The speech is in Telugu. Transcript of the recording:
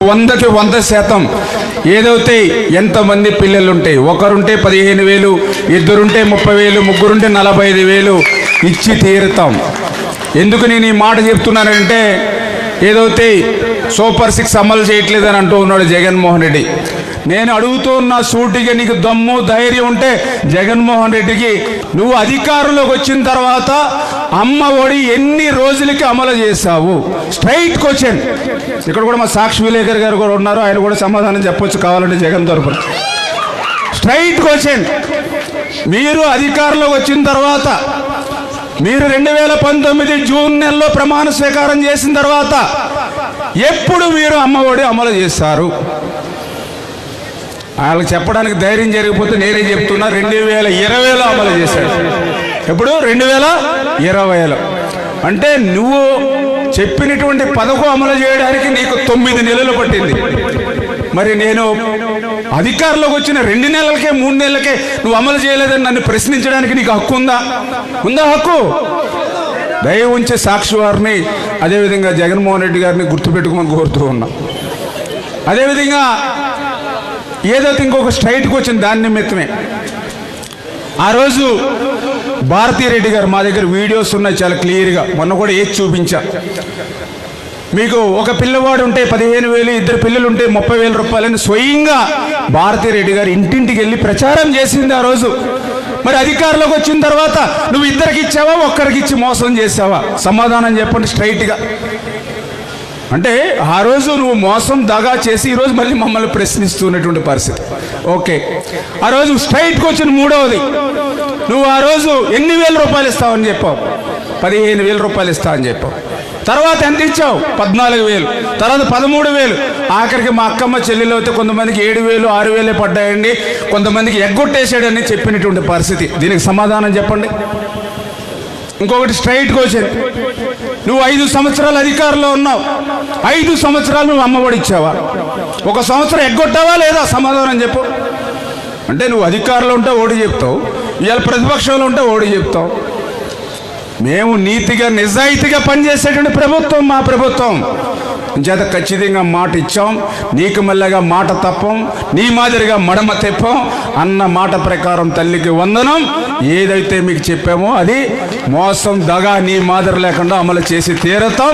100కి 100% ఏదైతే ఎంతమంది పిల్లలు ఉంటే ఒకరుంటే 15,000, ఇద్దరుంటే 30,000, ముగ్గురుంటే 45,000 ఇచ్చి తీరుతాం. ఎందుకు నేను ఈ మాట చెప్తున్నానంటే ఏదైతే సూపర్ 6 అమలు చేయట్లేదని అంటూ ఉన్నాడు జగన్మోహన్ రెడ్డి. నేను అడుగుతున్న సూటిగా నీకు దమ్ము ధైర్యం ఉంటే జగన్మోహన్ రెడ్డికి నువ్వు అధికారంలోకి వచ్చిన తర్వాత అమ్మ ఒడి ఎన్ని రోజులకి అమలు చేశావు? Straight question. ఇక్కడ కూడా మా సాక్షి విలేకర్ గారు కూడా ఉన్నారు, ఆయన కూడా సమాధానం చెప్పొచ్చు కావాలంటే జగన్ తరపున. Straight question. మీరు అధికారంలోకి వచ్చిన తర్వాత మీరు 2019 జూన్ నెలలో ప్రమాణ స్వీకారం చేసిన తర్వాత ఎప్పుడు మీరు అమ్మ ఒడి అమలు చేస్తారు? వాళ్ళకి చెప్పడానికి ధైర్యం జరిగిపోతే నేనే చెప్తున్నా, 2020లో అమలు చేశాడు. ఎప్పుడు? 2020లో. అంటే నువ్వు చెప్పినటువంటి పథకం అమలు చేయడానికి నీకు 9 నెలలు పట్టింది. మరి నేను అధికారంలోకి వచ్చిన 2 నెలలకే 3 నెలలకే నువ్వు అమలు చేయలేదని నన్ను ప్రశ్నించడానికి నీకు హక్కు ఉందా? ఉందా హక్కు? దయ ఉంచే సాక్షి వారిని అదేవిధంగా జగన్మోహన్ రెడ్డి గారిని గుర్తుపెట్టుకోమని కోరుతూ ఉన్నా. అదేవిధంగా ఏదైతే ఇంకొక స్ట్రైట్కి వచ్చింది దాని నిమిత్తమే ఆ రోజు భారతీరెడ్డి గారు మా దగ్గర వీడియోస్ ఉన్నాయి చాలా క్లియర్గా, మొన్న కూడా ఏది చూపించా మీకు. ఒక పిల్లవాడు ఉంటే 15,000, ఇద్దరు పిల్లలు ఉంటే 30,000 రూపాయలని స్వయంగా భారతీరెడ్డి గారు ఇంటింటికి వెళ్ళి ప్రచారం చేసింది ఆ రోజు. మరి అధికారంలోకి వచ్చిన తర్వాత నువ్వు ఇద్దరికి ఇచ్చావా, ఒక్కరికి ఇచ్చి మోసం చేసావా? సమాధానం చెప్పండి స్ట్రైట్గా. అంటే ఆ రోజు నువ్వు మోసం దగా చేసి ఈరోజు మళ్ళీ మమ్మల్ని ప్రశ్నిస్తున్నటువంటి పరిస్థితి. ఓకే, ఆ రోజు స్ట్రైట్కి వచ్చిన మూడవది, నువ్వు ఆ రోజు ఎన్ని వేల రూపాయలు ఇస్తావని చెప్పావు? 15,000 రూపాయలు ఇస్తావని చెప్పావు. తర్వాత ఎంత ఇచ్చావు? 14,000. తర్వాత 13,000. ఆఖరికి మా అక్కమ్మ చెల్లెలు అయితే కొంతమందికి 7,000, 6,000 పడ్డాయండి, కొంతమందికి ఎగ్గొట్టేసాడని చెప్పినటువంటి పరిస్థితి. దీనికి సమాధానం చెప్పండి. ఇంకొకటి స్ట్రైట్ క్వశ్చన్. నువ్వు 5 సంవత్సరాలు అధికారంలో ఉన్నావు, 5 సంవత్సరాలు నువ్వు అమ్మఒడి ఇచ్చావా? 1 సంవత్సరం ఎగ్గొట్టావా లేదా? సమాధానం చెప్పు. అంటే నువ్వు అధికారంలో ఉంటే ఓడి చెప్తావు, ఇవాళ ప్రతిపక్షంలో ఉంటే ఓడి చెప్తావు. మేము నీతిగా నిజాయితీగా పనిచేసేటువంటి ప్రభుత్వం మా ప్రభుత్వం. చేత ఖచ్చితంగా మాట ఇచ్చాం, నీకు మళ్ళగా మాట తప్పం, నీ మాదిరిగా మడమ తెప్పం అన్న మాట ప్రకారం తల్లికి వందనం. ఏదైతే మీకు చెప్పామో అది మోసం దగా నీ మాదిరి లేకుండా అమలు చేసి తీరుతాం.